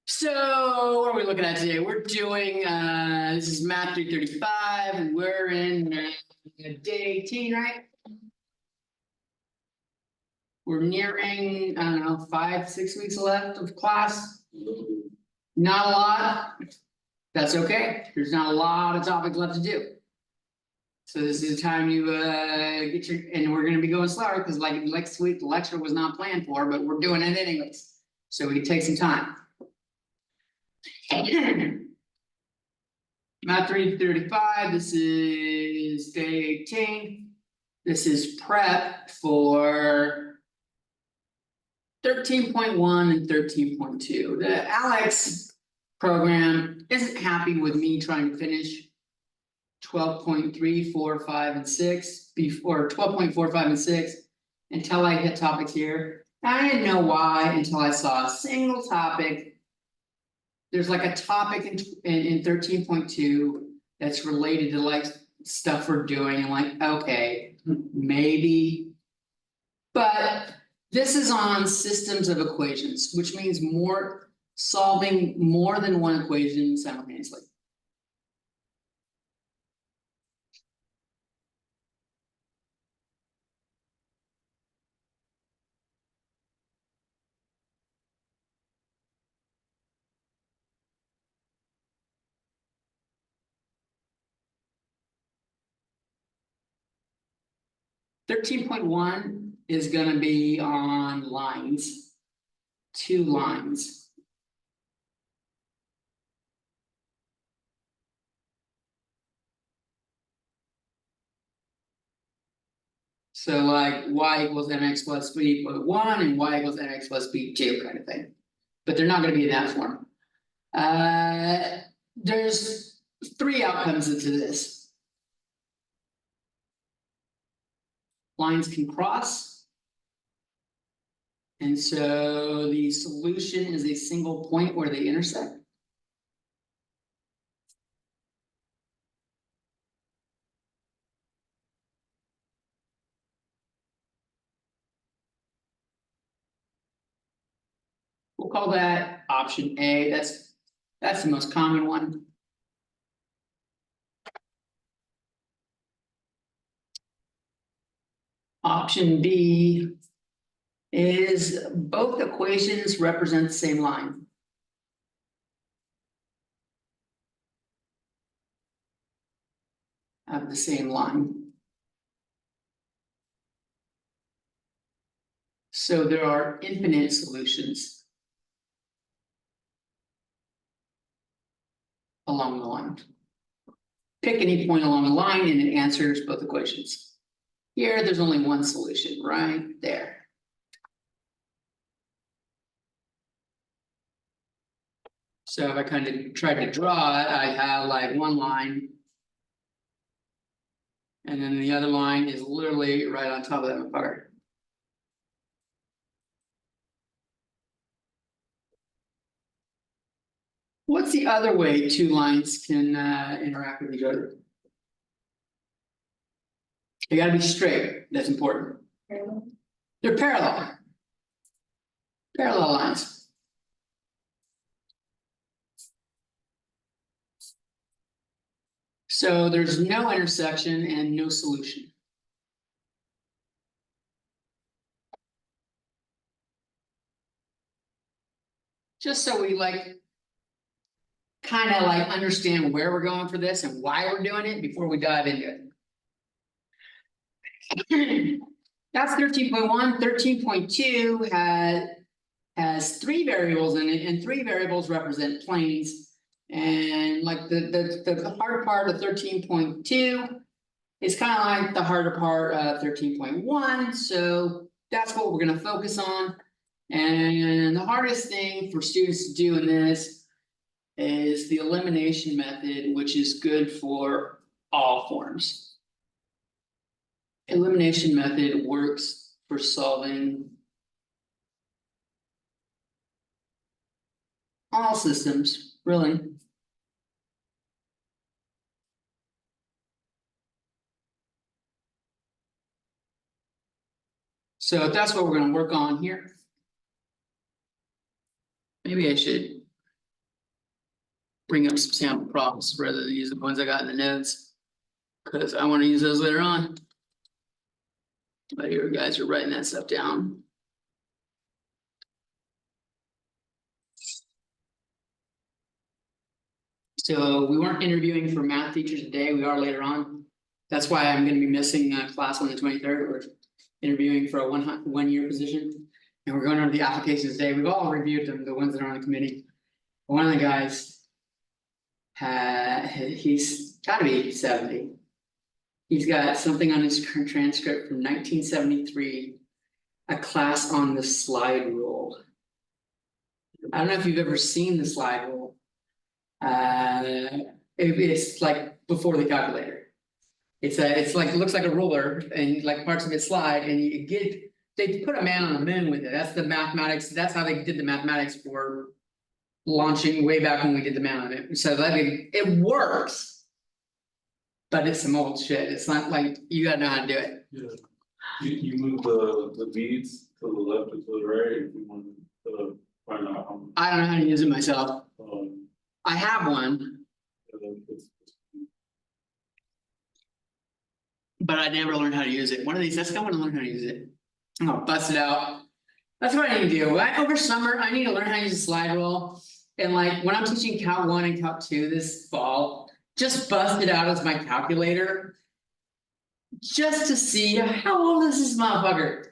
So what are we looking at today? We're doing this is Math 335 and we're in day 18, right? We're nearing, I don't know, 5-6 weeks left of class. Not a lot. That's okay. There's not a lot of topics left to do. So this is the time you get your, and we're going to be going slower because like next week the lecture was not planned for, but we're doing it anyways. So we can take some time. Math 335, this is day 18. This is prep for 13.1 and 13.2. The Alex program isn't happy with me trying to finish 12.3, 4, 5, and 6 before 12.4, 5, and 6 until I hit topics here. I didn't know why until I saw a single topic. There's like a topic in 13.2 that's related to like stuff we're doing. And like, okay, maybe. But this is on systems of equations, which means solving more than one equation simultaneously. (13.1) is going to be on lines, 2 lines. So like y equals mx plus b equal 1 and y equals mx plus b 2 kind of thing. But they're not going to be in that form. There's 3 outcomes to this. Lines can cross. And so the solution is a single point where they intersect. We'll call that option A. That's the most common one. Option B is both equations represent the same line. Have the same line. So there are infinite solutions along the line. Pick any point along the line and it answers both equations. Here, there's only one solution right there. So if I kind of tried to draw it, I have like one line. And then the other line is literally right on top of that part. What's the other way 2 lines can interact with each other? They got to be straight. That's important. They're parallel. Parallel lines. So there's no intersection and no solution. Just so we like kind of like understand where we're going for this and why we're doing it before we dive into it. That's 13.1. 13.2 has 3 variables in it, and 3 variables represent planes. And like the hard part of 13.2 is kind of like the harder part of 13.1. So that's what we're going to focus on. And the hardest thing for students to do in this is the elimination method, which is good for all forms. Elimination method works for solving all systems, really. So that's what we're going to work on here. Maybe I should bring up some sample problems rather than use the ones I got in the notes. Cause I want to use those later on. But you guys are writing that stuff down. So we weren't interviewing for math teachers today, we are later on. That's why I'm gonna be missing a class on the 23rd. We're interviewing for a 1 year position. And we're going over the applications today. We've all reviewed them, the ones that are on the committee. One of the guys he's gotta be 70. He's got something on his current transcript from 1973, a class on the slide rule. I don't know if you've ever seen the slide rule. It's like before the calculator. It's like, it looks like a ruler and like parts of it slide and you get, they put a man on the moon with it. That's the mathematics. That's how they did the mathematics for launching way back when we did the man on the moon. So that it works, but it's some old shit. It's not like you gotta know how to do it. Yeah. You move the beads to the left or to the right if you want to find out how much. I don't know how to use it myself. Um, I have one, it's- but I never learned how to use it. One of these, that's how I want to learn how to use it. I'm gonna bust it out. That's what I need to do. Over summer, I need to learn how to use a slide rule. And like when I'm teaching Calc 1 and Calc 2 this fall, just bust it out as my calculator. Just to see how old is this motherfucker?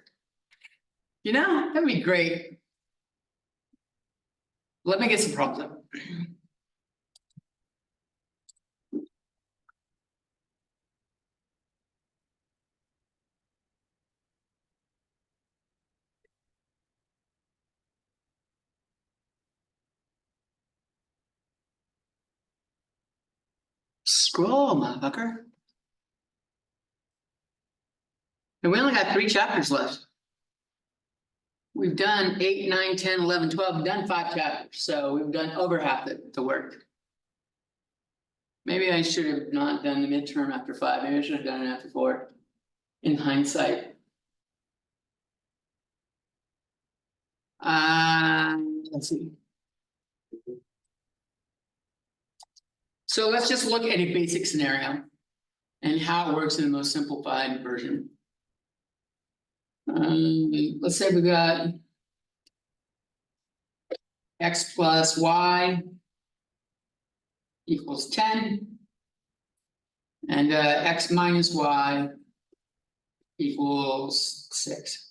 You know, that'd be great. Let me get some problems up. Scroll, motherfucker. And we only got 3 chapters left. We've done 8, 9, 10, 11, 12, we've done 5 chapters, so we've done over half the work. Maybe I should have not done the midterm after 5, maybe I should have done it after 4. In hindsight. Let's see. So let's just look at a basic scenario. And how it works in the most simplified version. Let's say we got x plus y equals 10. And x minus y equals 6.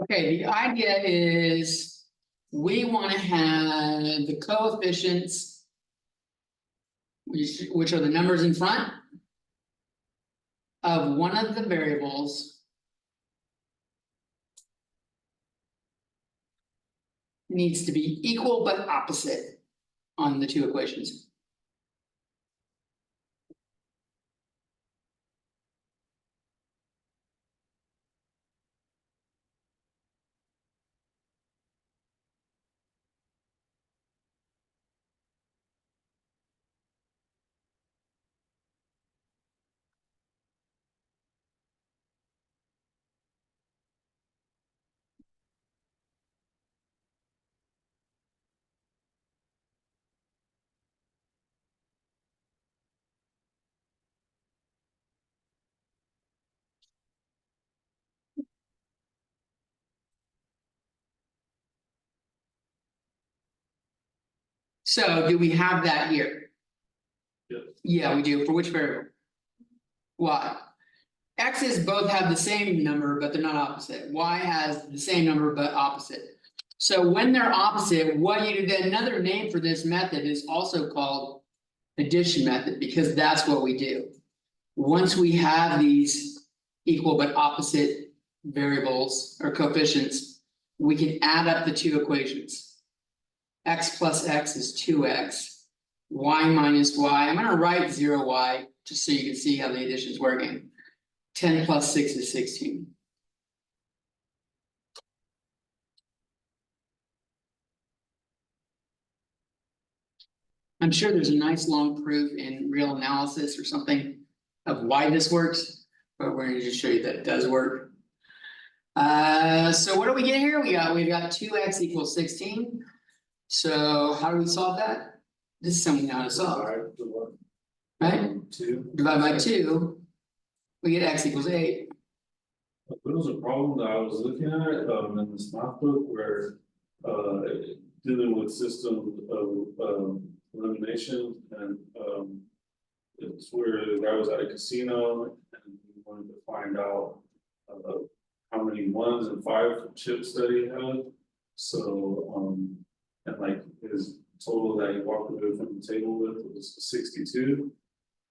Okay, the idea is we want to have the coefficients, which are the numbers in front of one of the variables needs to be equal but opposite on the 2 equations. So do we have that here? Yes. Yeah, we do. For which variable? Y. X's both have the same number, but they're not opposite. Y has the same number, but opposite. So when they're opposite, what you do, another name for this method is also called addition method, because that's what we do. Once we have these equal but opposite variables or coefficients, we can add up the 2 equations. X plus X is 2X, Y minus Y, I'm gonna write 0Y, just so you can see how the addition is working. 10 plus 6 is 16. I'm sure there's a nice long proof in real analysis or something of why this works, but we're gonna just show you that it does work. So what do we get here? We've got 2x equals 16. So how do we solve that? This is something we know how to solve, right? 2. Divide by 2, we get x equals 8. There was a problem that I was looking at, in this math book where, dealing with systems of, elimination and, it's where the guy was at a casino and he wanted to find out, how many 1s and 5 chips that he had. So, and like his total that he walked away from the table with was 62.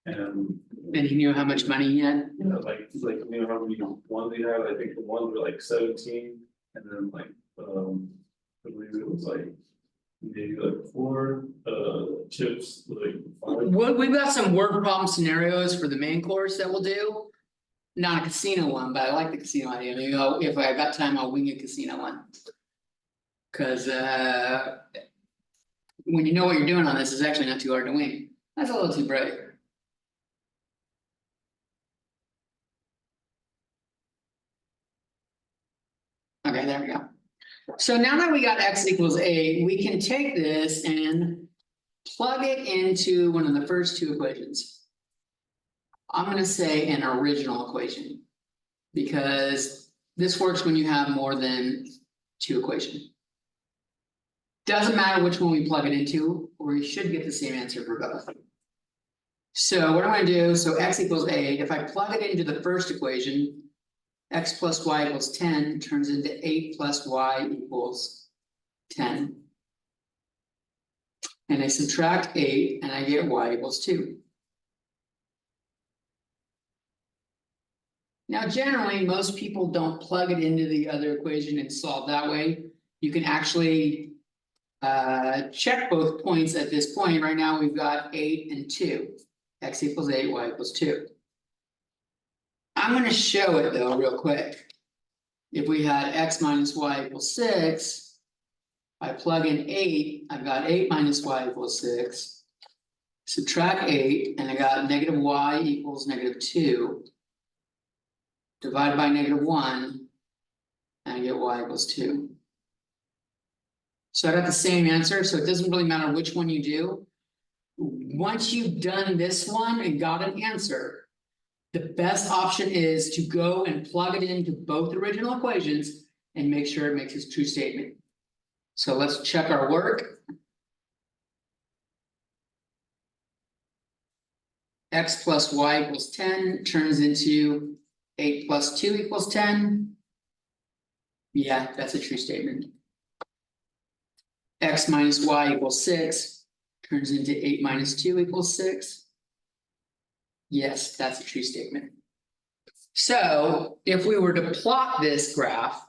And And he knew how much money he had. yeah, like you know how many 1s he had, I think the 1s were like 17, and then like, I believe it was like. Maybe like 4 chips, like 5. We've got some word problem scenarios for the main course that we'll do. Not a casino one, but I like the casino idea. Maybe if I got time, I'll wing a casino one. Cause when you know what you're doing on this, it's actually not too hard to wing. That's a little too bright. Okay, there we go. So now that we got x equals 8, we can take this and plug it into one of the first 2 equations. I'm gonna say an original equation, because this works when you have more than 2 equations. Doesn't matter which one we plug it into, we should get the same answer for both. So what I'm gonna do, so x equals 8, if I plug it into the first equation, x plus y equals 10 turns into 8 plus y equals 10. And I subtract 8 and I get y equals 2. Now, generally, most people don't plug it into the other equation and solve that way. You can actually check both points at this point. Right now, we've got 8 and 2. X equals 8, y equals 2. I'm going to show it though real quick. If we had x minus y equals 6, I plug in 8, I've got 8 minus y equals 6. Subtract 8, and I got negative y equals negative 2. Divide by negative 1, and I get y equals 2. So I got the same answer, so it doesn't really matter which one you do. Once you've done this one and got an answer, the best option is to go and plug it into both original equations and make sure it makes its true statement. So let's check our work. X plus y equals 10 turns into 8 plus 2 equals 10. Yeah, that's a true statement. X minus y equals 6 turns into 8 minus 2 equals 6. Yes, that's a true statement. So if we were to plot this graph.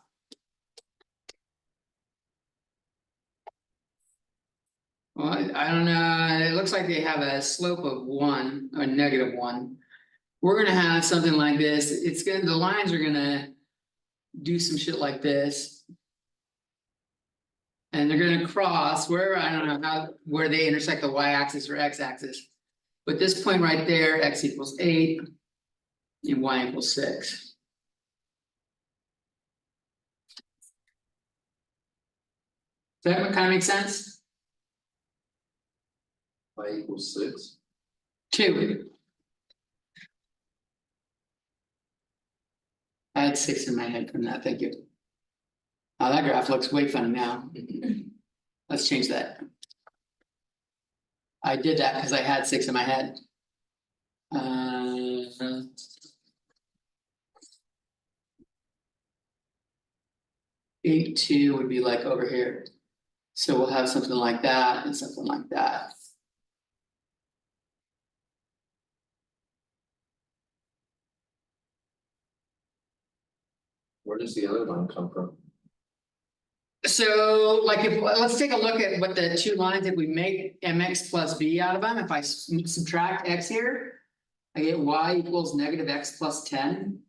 Well, I don't know, it looks like they have a slope of 1 or negative 1. We're gonna have something like this. The lines are gonna do some shit like this. And they're gonna cross where, I don't know where they intersect the y-axis or x-axis. But this point right there, x equals 8 and y equals 6. Does that kind of make sense? Y equals 6. 2. I had 6 in my head from that, thank you. Oh, that graph looks way funny now. Let's change that. I did that because I had 6 in my head. 8, 2 would be like over here. So we'll have something like that and something like that. Where does the other line come from? So like let's take a look at what the 2 lines, if we make mx plus b out of them, if I subtract x here, I get y equals negative x plus 10.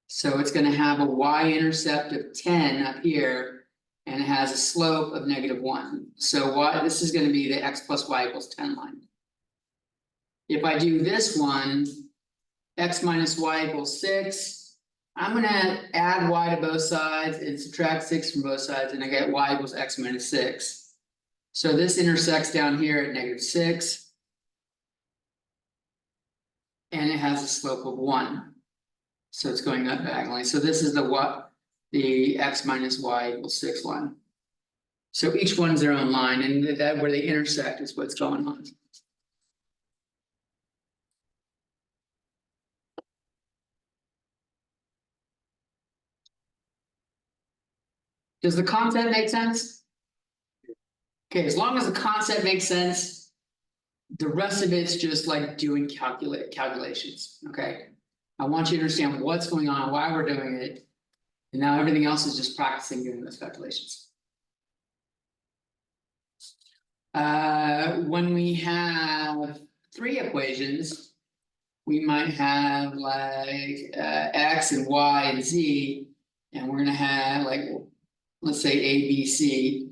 So it's gonna have a y-intercept of 10 up here, and it has a slope of negative 1. So this is gonna be the x plus y equals 10 line. If I do this one, X minus Y equals 6. I'm gonna add Y to both sides and subtract 6 from both sides, and I get Y equals X minus 6. So this intersects down here at -6. And it has a slope of 1. So it's going up diagonally. So this is the X minus Y equals 6 line. So each one's their own line, and that where they intersect is what's going on. Does the concept make sense? Okay, as long as the concept makes sense, the rest of it's just like doing calculations, okay? I want you to understand what's going on, why we're doing it, and now everything else is just practicing doing those calculations. When we have 3 equations, we might have like X and Y and Z, and we're gonna have like, let's say A, B, C.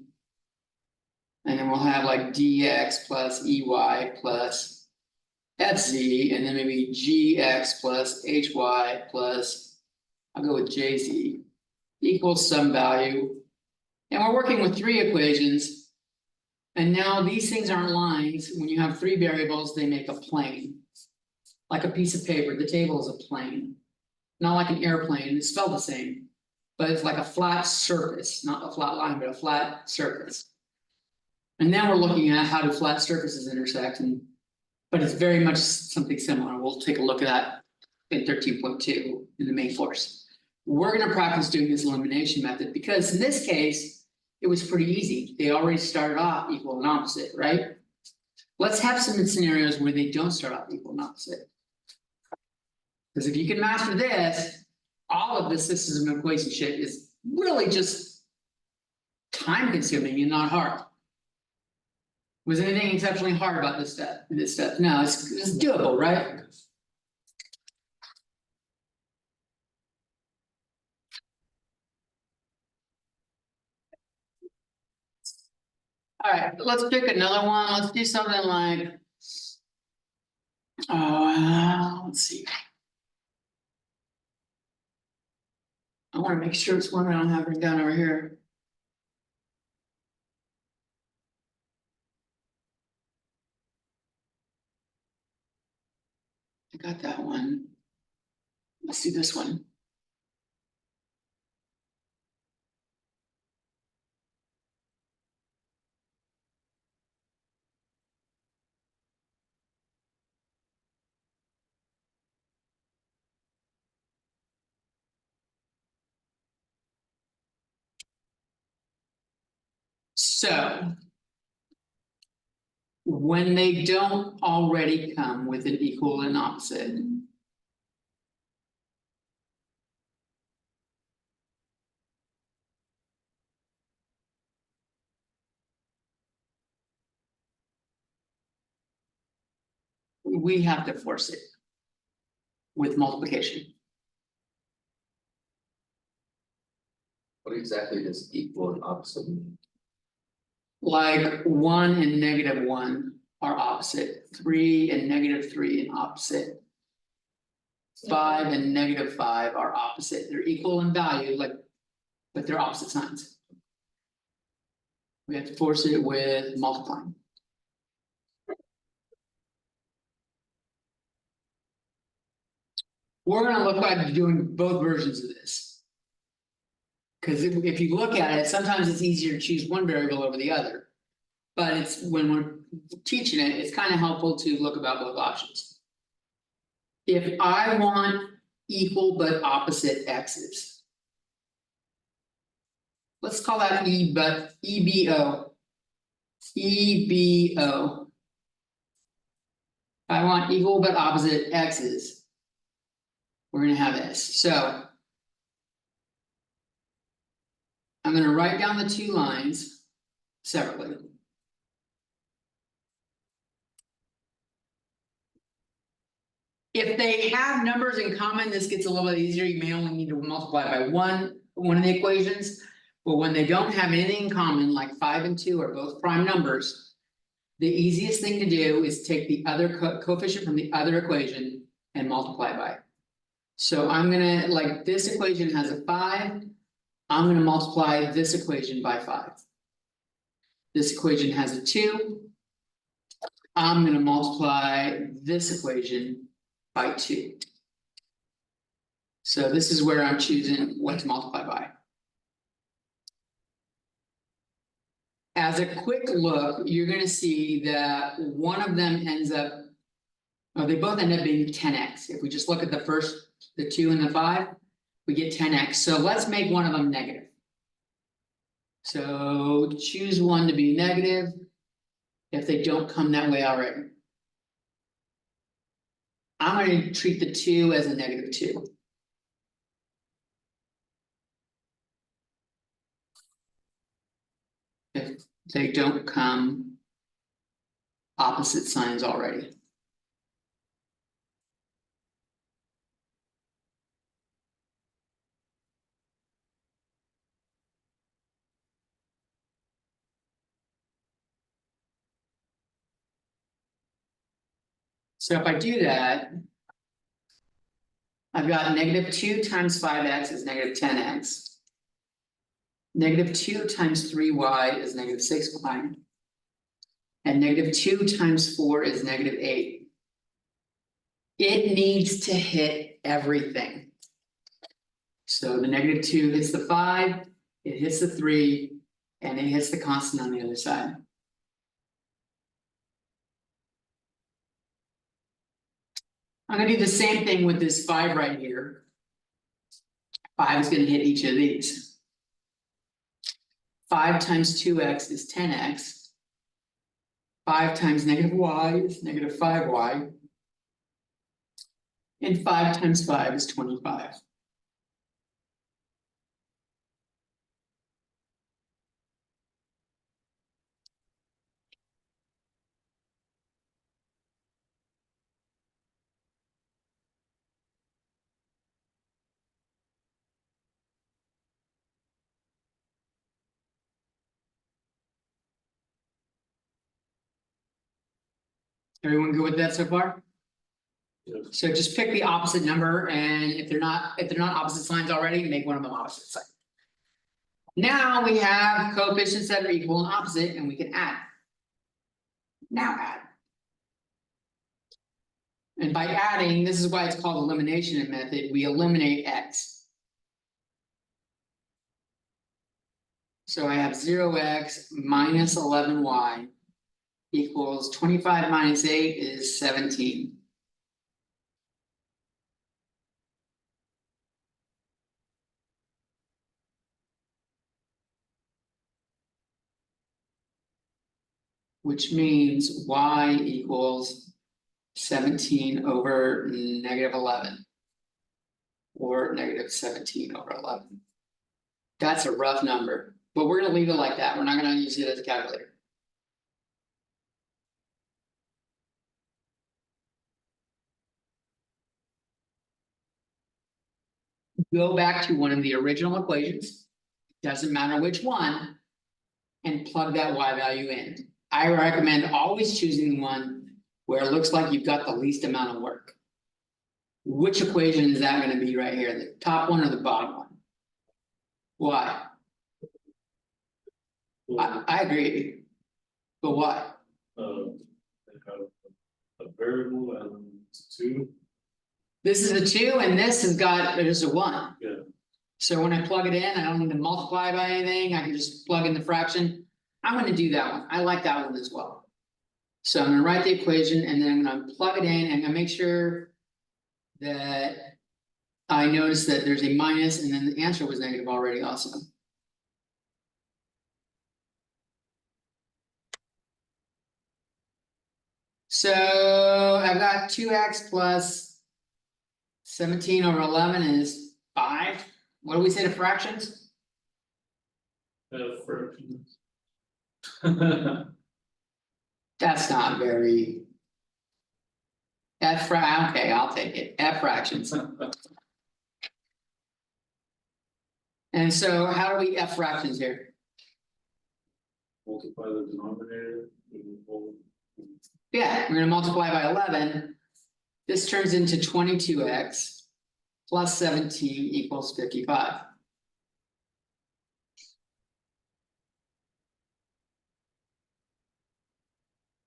And then we'll have like dx plus EY plus FZ, and then maybe GX plus HY plus, I'll go with JZ, equals some value. And we're working with 3 equations. And now these things aren't lines. When you have 3 variables, they make a plane. Like a piece of paper, the table is a plane. Not like an airplane, it's spelled the same. But it's like a flat surface, not a flat line, but a flat surface. And now we're looking at how do flat surfaces intersect, but it's very much something similar. We'll take a look at that in 13.2 in the main course. We're going to practice doing this elimination method because in this case, it was pretty easy. They already started off equal and opposite, right? Let's have some scenarios where they don't start off equal and opposite. Because if you can master this, all of the systems of equation shit is really just time consuming and not hard. Was anything exceptionally hard about this step? No, it's doable, right? All right, let's pick another one. Let's do something like, let's see. I want to make sure it's one I don't have written down over here. I got that one. Let's do this one. So when they don't already come with an equal and opposite, we have to force it with multiplication. What exactly does equal and opposite mean? Like 1 and -1 are opposite, 3 and -3 are opposite. 5 and -5 are opposite. They're equal in value, but they're opposite signs. We have to force it with multiplying. We're gonna look at doing both versions of this. Because if you look at it, sometimes it's easier to choose one variable over the other. But it's when we're teaching it, it's kind of helpful to look about both options. If I want equal but opposite x's, let's call that EBO. EBO. I want equal but opposite x's. We're gonna have this. So I'm gonna write down the 2 lines separately. If they have numbers in common, this gets a little bit easier. You may only need to multiply by one of the equations. But when they don't have anything in common, like 5 and 2 are both prime numbers, the easiest thing to do is take the other coefficient from the other equation and multiply by. So I'm gonna, like, this equation has a 5. I'm gonna multiply this equation by 5. This equation has a 2. I'm gonna multiply this equation by 2. So this is where I'm choosing what to multiply by. As a quick look, you're gonna see that one of them ends up. Oh, they both end up being 10x. If we just look at the first, the 2 and the 5, we get 10x. So let's make one of them negative. So choose one to be negative if they don't come that way already. I'm going to treat the 2 as a negative 2. If they don't come opposite signs already. So if I do that, I've got negative 2 times 5x is negative 10x. Negative 2 times 3y is negative 6y. And negative 2 times 4 is negative 8. It needs to hit everything. So the negative 2 hits the 5, it hits the 3, and it hits the constant on the other side. I'm gonna do the same thing with this 5 right here. 5 is gonna hit each of these. 5 times 2x is 10x. 5 times negative y is negative 5y. And 5 times 5 is 25. Everyone good with that so far? Yes. So just pick the opposite number, and if they're not opposite signs already, make one of them opposite sign. Now we have coefficients that are equal and opposite, and we can add. Now add. And by adding, this is why it's called elimination method, we eliminate x. So I have 0x minus 11y equals 25 minus 8 is 17. Which means y equals 17 over negative 11. Or negative 17 over 11. That's a rough number, but we're gonna leave it like that. We're not gonna use it as a calculator. Go back to one of the original equations, doesn't matter which one, and plug that y value in. I recommend always choosing one where it looks like you've got the least amount of work. Which equation is that gonna be right here, the top one or the bottom one? Why? I agree, but why? They have a variable and 2. This is a 2 and this has got, there's a 1. Yeah. So when I plug it in, I don't need to multiply by anything, I can just plug in the fraction. I'm gonna do that one, I like that one as well. So I'm gonna write the equation and then I'm gonna plug it in and I'm gonna make sure that I notice that there's a minus and then the answer was negative already also. So I've got 2x plus 17 over 11 is 5. What do we say to fractions? Fractions. That's not very. Okay, I'll take it, F fractions. And so how do we F fractions here? Multiply the denominator with the whole. Yeah, we're gonna multiply by 11. This turns into 22x plus 17 equals 55.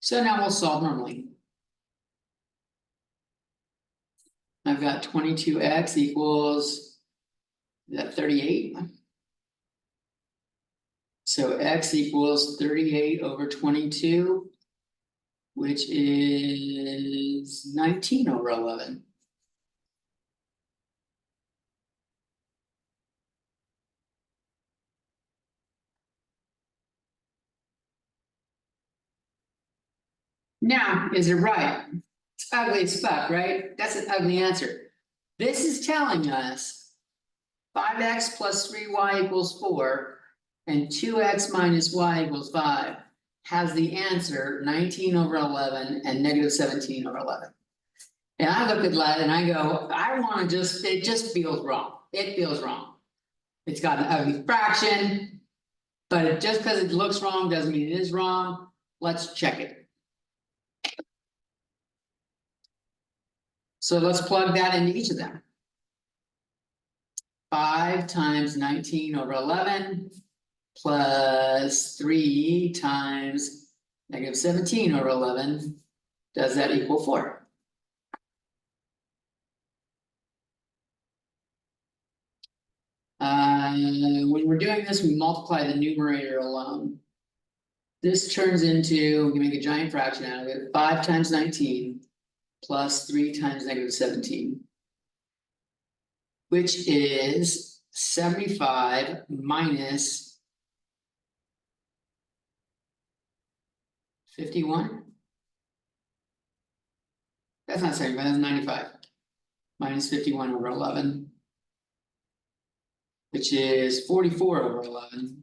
So now we'll solve normally. I've got 22x equals, is that 38? So x equals 38 over 22, which is 19 over 11. Now, is it right? It's ugly as fuck, right? That's an ugly answer. This is telling us 5x plus 3y equals 4 and 2x minus y equals 5 has the answer 19 over 11 and negative 17 over 11. And I look at that and I go, I want to just, it just feels wrong. It feels wrong. It's got an ugly fraction, but just because it looks wrong doesn't mean it is wrong. Let's check it. So let's plug that into each of them. 5 times 19 over 11 plus 3 times negative 17 over 11. Does that equal 4? When we're doing this, we multiply the numerator alone. This turns into, we can make a giant fraction out of it, 5 times 19 plus 3 times negative 17. Which is 75 minus 51. That's not 75, that's 95. Minus 51 over 11. Which is 44 over 11.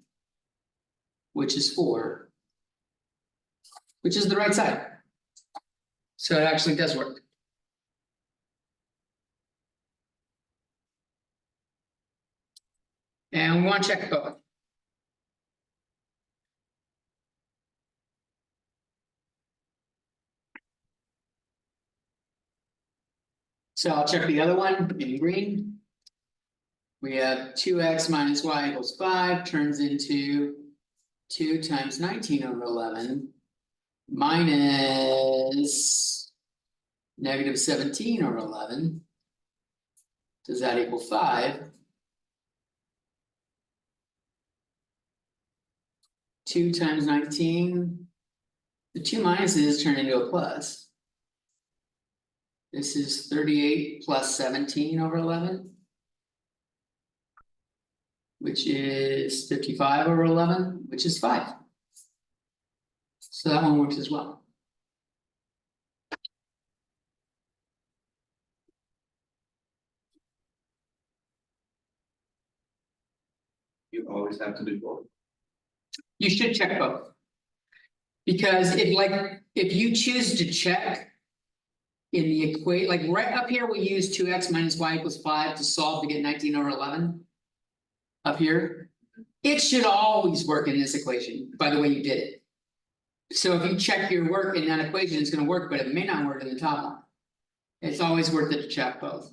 Which is 4. Which is the right side. So it actually does work. And we want to check both. So I'll check the other one in green. We have 2x minus y equals 5 turns into 2 times 19 over 11 minus negative 17 over 11. Does that equal 5? 2 times 19. The two minuses turn into a plus. This is 38 plus 17 over 11. Which is 55 over 11, which is 5. So that one works as well. You always have to do both. You should check both. Because if you choose to check in the equation, like right up here, we use 2x minus y equals 5 to solve to get 19 over 11. Up here, it should always work in this equation by the way you did it. So if you check your work in that equation, it's going to work, but it may not work in the top one. It's always worth it to check both.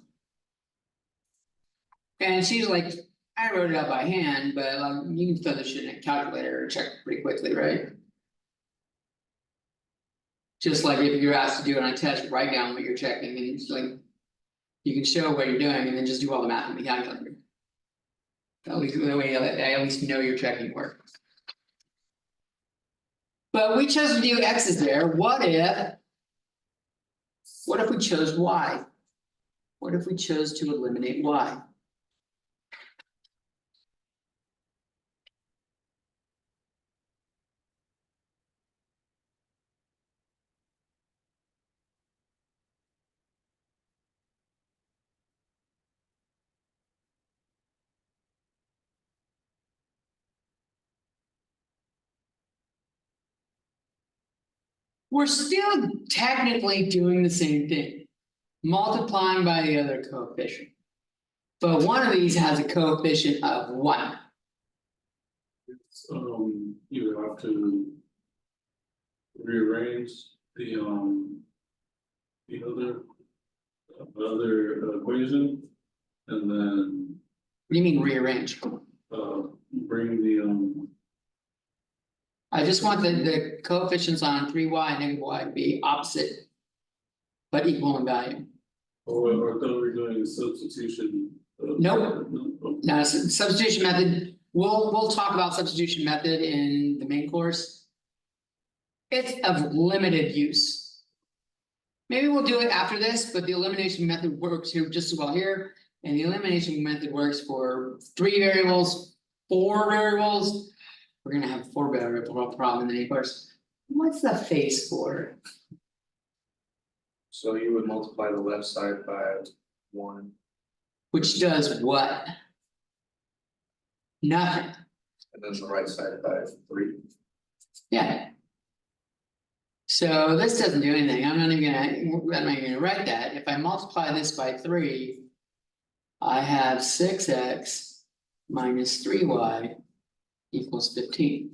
And she's like, I wrote it out by hand, but you can throw this shit in a calculator or check pretty quickly, right? Just like if you're asked to do it on a test, write down what you're checking, and it's like you can show what you're doing, and then just do all the math in the calculator. At least the way I at least know you're checking work. But we chose to do x's there. What if we chose y? What if we chose to eliminate y? We're still technically doing the same thing, multiplying by the other coefficient. But one of these has a coefficient of 1. It's, you have to rearrange the other another equation. And then, What do you mean rearrange? bring the, I just want the coefficients on 3y and -y to be opposite. But equal in value. or I thought we were doing a substitution. Nope. No, Now, substitution method, we'll talk about substitution method in the main course. It's of limited use. Maybe we'll do it after this, but the elimination method works here just as well here. And the elimination method works for 3 variables, 4 variables. We're gonna have 4 variable problem in the main course. What's the face for? So you would multiply the left side by 1, Which does what? Nothing. and then the right side by 3. Yeah. So this doesn't do anything. I'm not even gonna write that. If I multiply this by 3. I have 6x minus 3y equals 15.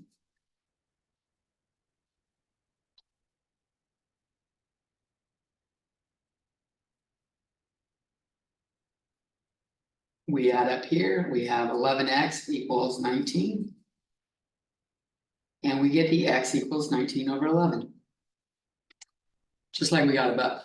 We add up here, we have 11x equals 19. And we get the x equals 19 over 11. Just like we got above.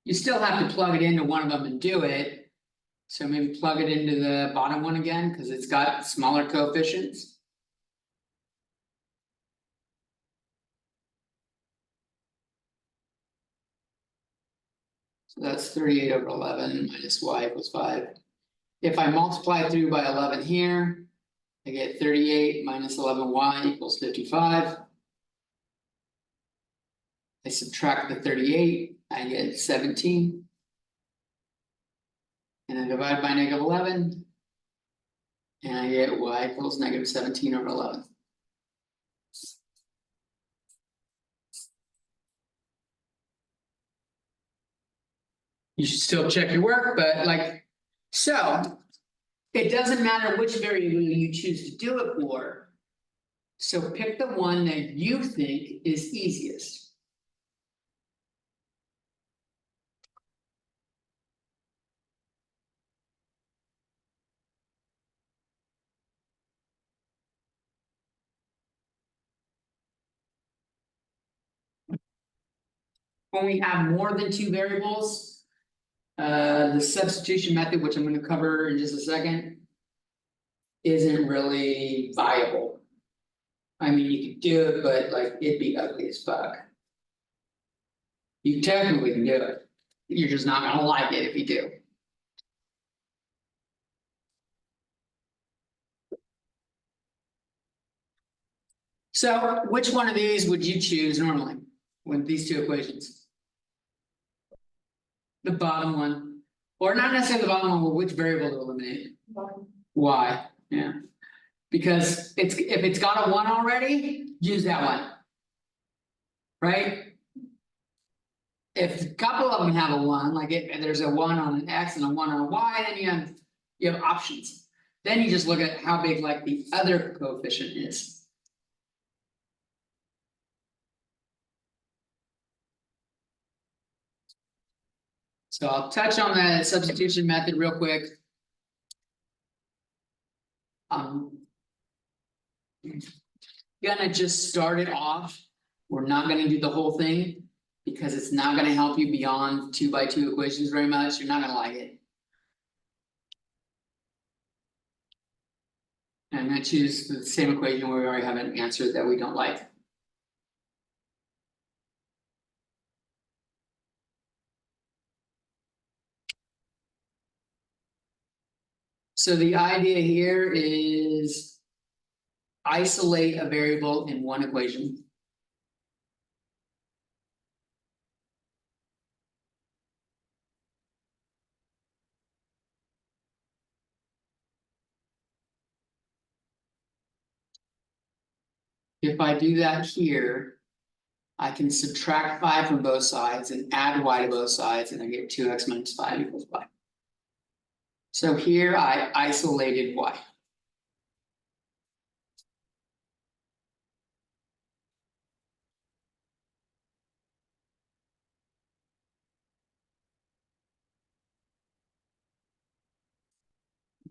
You still have to plug it into one of them and do it. So maybe plug it into the bottom one again, because it's got smaller coefficients. So that's 38 over 11 minus y equals 5. If I multiply through by 11 here, I get 38 minus 11y equals 55. I subtract the 38, I get 17. And I divide by -11. And I get y equals -17 over 11. You should still check your work, but like, so. It doesn't matter which variable you choose to do it for. So pick the one that you think is easiest. When we have more than 2 variables, the substitution method, which I'm going to cover in just a second, isn't really viable. I mean, you could do it, but like it'd be ugly as fuck. You technically can do it. You're just not gonna like it if you do. So which one of these would you choose normally with these 2 equations? The bottom one, or not necessarily the bottom one, but which variable to eliminate? Y, yeah. Because if it's got a 1 already, use that one. Right? If a couple of them have a 1, like there's a 1 on an X and a 1 on a Y, then you have options. Then you just look at how big like the other coefficient is. So I'll touch on the substitution method real quick. Gonna just start it off. We're not gonna do the whole thing because it's not gonna help you beyond 2 by 2 equations very much. You're not gonna like it. And I'm gonna choose the same equation where we already have an answer that we don't like. So the idea here is isolate a variable in one equation. If I do that here, I can subtract 5 from both sides and add y to both sides, and I get 2x minus 5 equals y. So here I isolated y.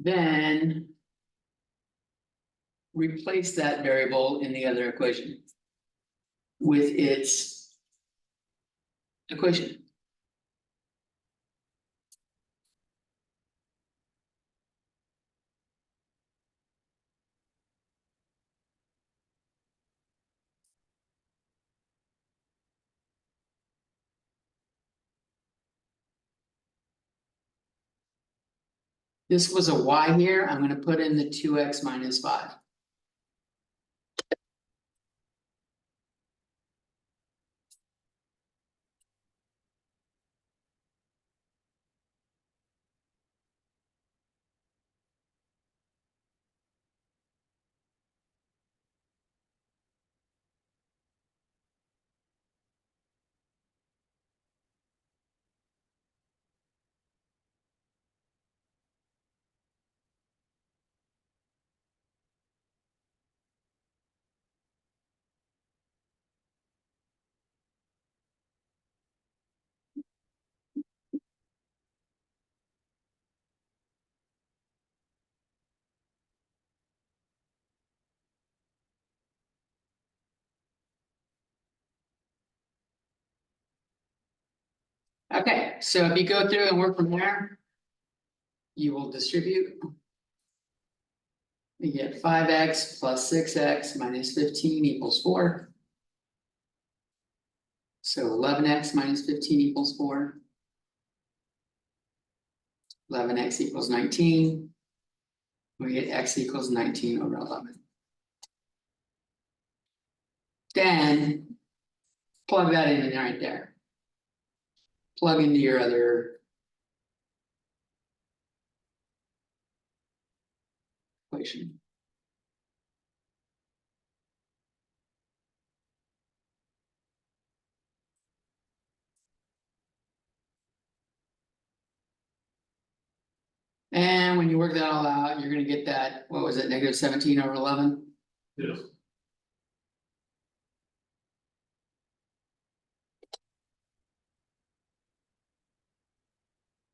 then replace that variable in the other equation with its equation. This was a y here, I'm gonna put in the 2x minus 5. Okay, so if you go through and work from there, you will distribute. You get 5x plus 6x minus 15 equals 4. So 11x minus 15 equals 4. 11x equals 19. We get x equals 19 over 11. Then plug that in right there. Plug into your other equation. And when you work that all out, you're gonna get that, what was it, negative 17 over 11? Yes.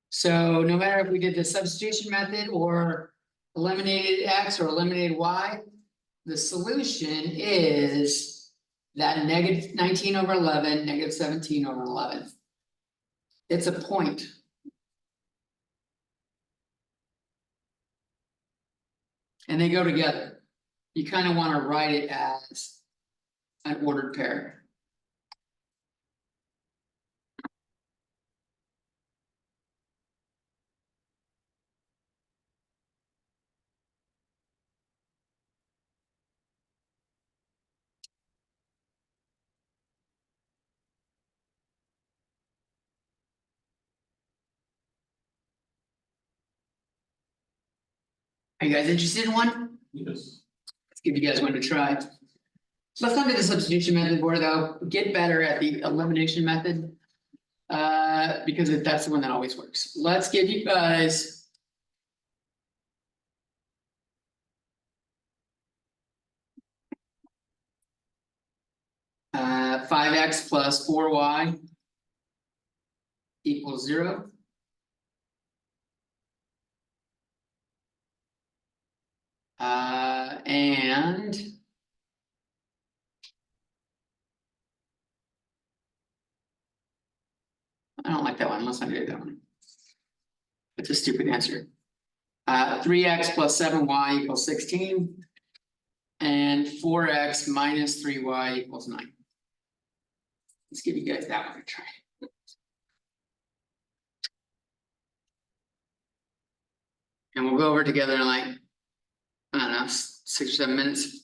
So no matter if we did the substitution method or eliminated x or eliminated y, the solution is that negative 19 over 11, negative 17 over 11. It's a point. And they go together. You kind of want to write it as an ordered pair. Are you guys interested in one? Yes. Let's give you guys one to try. So let's not do the substitution method board though. Get better at the elimination method. Because that's the one that always works. Let's give you guys. 5x plus 4y equals 0. And I don't like that one, let's not do that one. It's a stupid answer. 3x plus 7y equals 16. And 4x minus 3y equals 9. Let's give you guys that one a try. And we'll go over it together in like, I don't know, 6 or 7 minutes.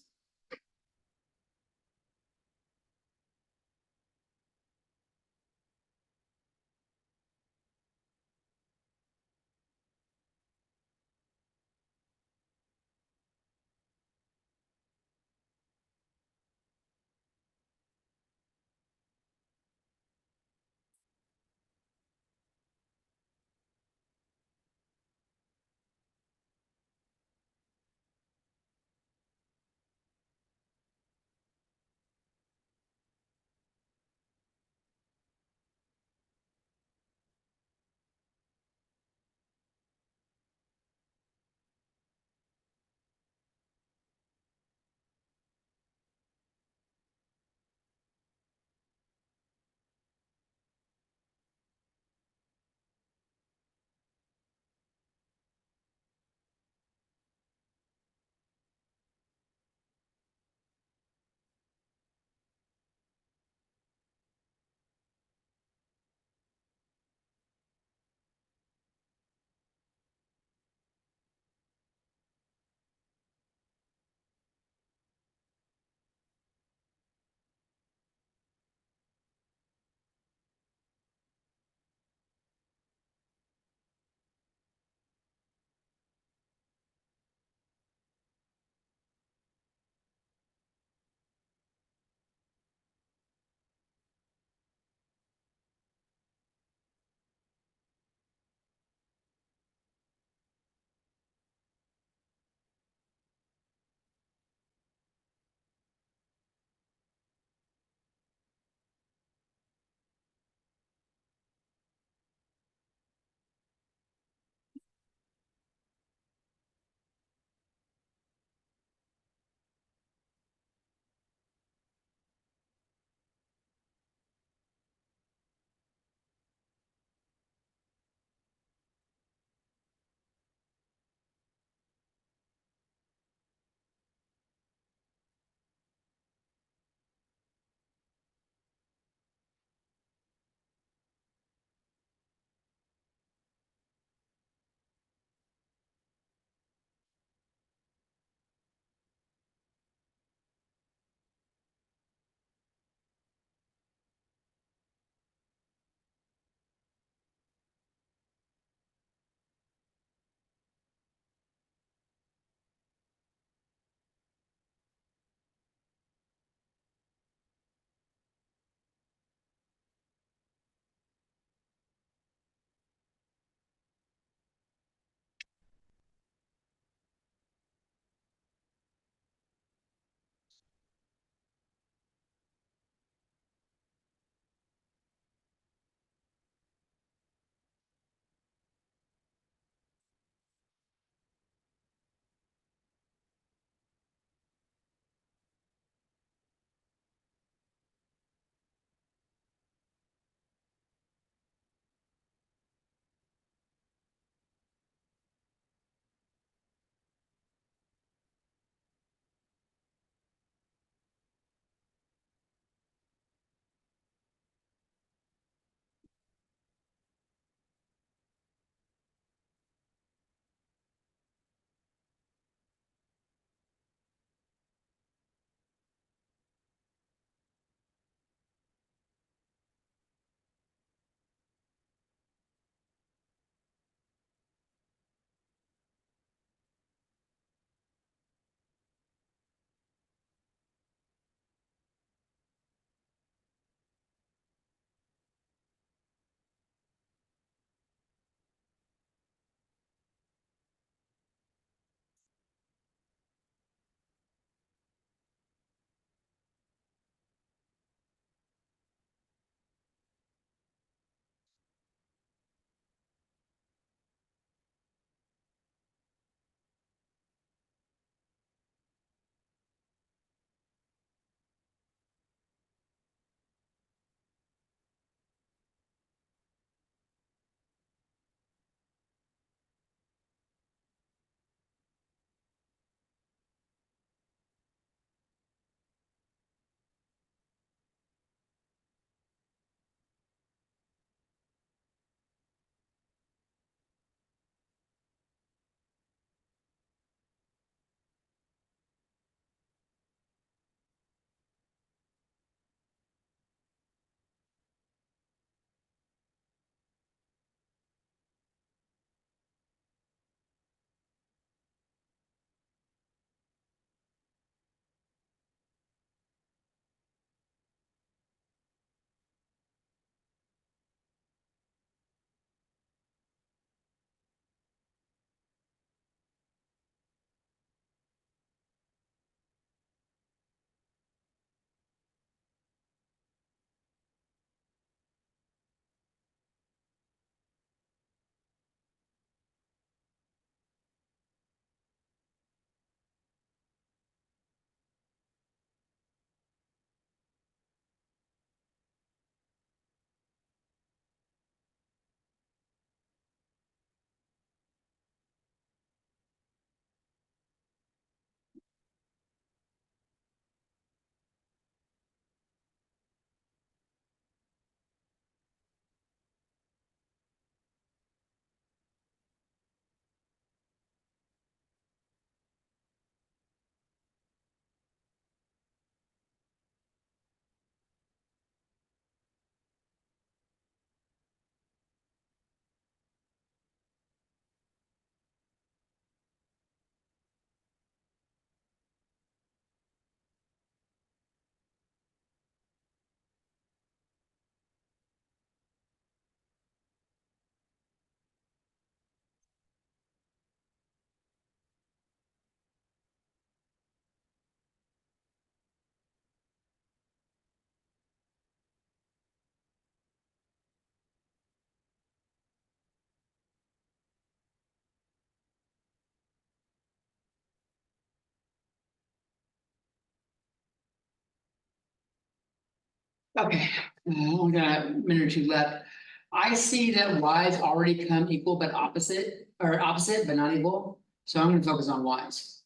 Okay, only got a minute or two left. I see that Y's already come equal but opposite, or opposite but not equal, so I'm gonna focus on Y's.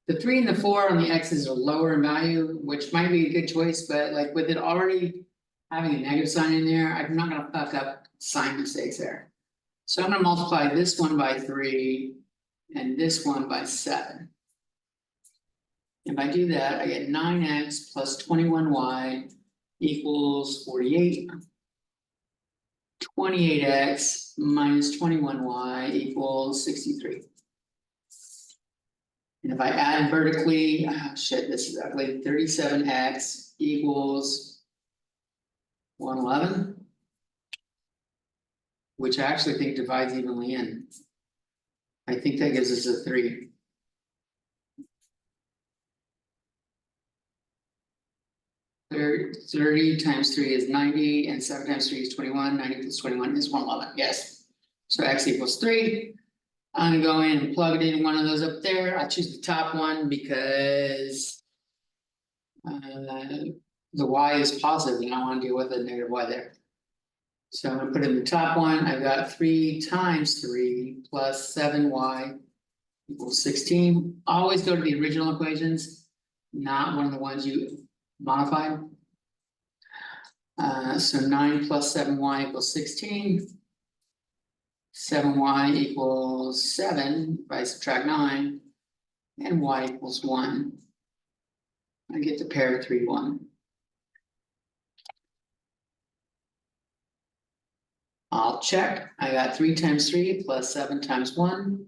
The 3 and the 4 on the X's are lower in value, which might be a good choice, but like with it already having a negative sign in there, I'm not gonna fuck up sign mistakes there. So I'm gonna multiply this one by 3 and this one by 7. If I do that, I get 9x plus 21y equals 48. 28x minus 21y equals 63. And if I add vertically, shit, this is ugly, 37x equals 111. Which I actually think divides evenly in. I think that gives us a 3. There, 30 times 3 is 90, and 7 times 3 is 21. 90 plus 21 is 111. Yes. So x equals 3. I'm gonna go in and plug it in one of those up there. I'll choose the top one because the y is positive and I don't want to deal with a negative y there. So I'm gonna put in the top one. I've got 3 times 3 plus 7y equals 16. Always go to the original equations, not one of the ones you modified. So 9 plus 7y equals 16. 7y equals 7 if I subtract 9, and y equals 1. I get the pair 3, 1. I'll check. I got 3 times 3 plus 7 times 1.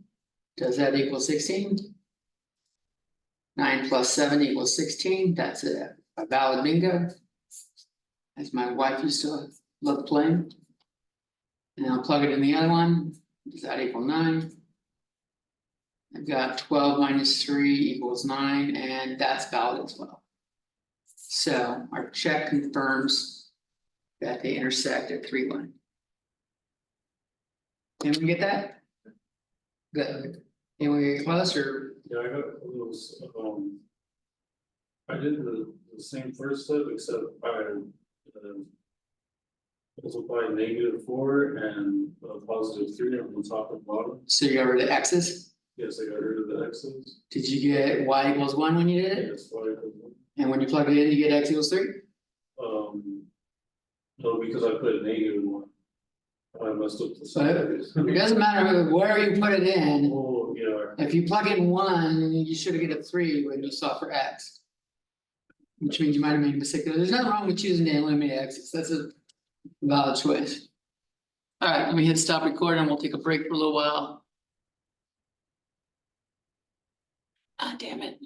Does that equal 16? 9 plus 7 equals 16. That's a valid bingo. As my wife used to love playing. And I'll plug it in the other one. Does that equal 9? I've got 12 minus 3 equals 9, and that's valid as well. So our check confirms that they intersect at 3, 1. Can we get that? Good. Can we get closer? Yeah, I got those, I did the same first step, except I multiplied -4 and +3 on the top and bottom. So you got rid of X's? Yes, I got rid of the X's. Did you get Y equals 1 when you did it? Yes, y equals 1. And when you plug it in, you get X equals 3? No, because I put -1. I messed up the But it doesn't matter where you put it in. Oh, yeah, If you plug in 1, you should get a 3 when you solve for X. Which means you might have made a mistake. There's nothing wrong with choosing to eliminate X's. That's a valid choice. All right, let me hit stop recording and we'll take a break for a little while. Ah, damn it.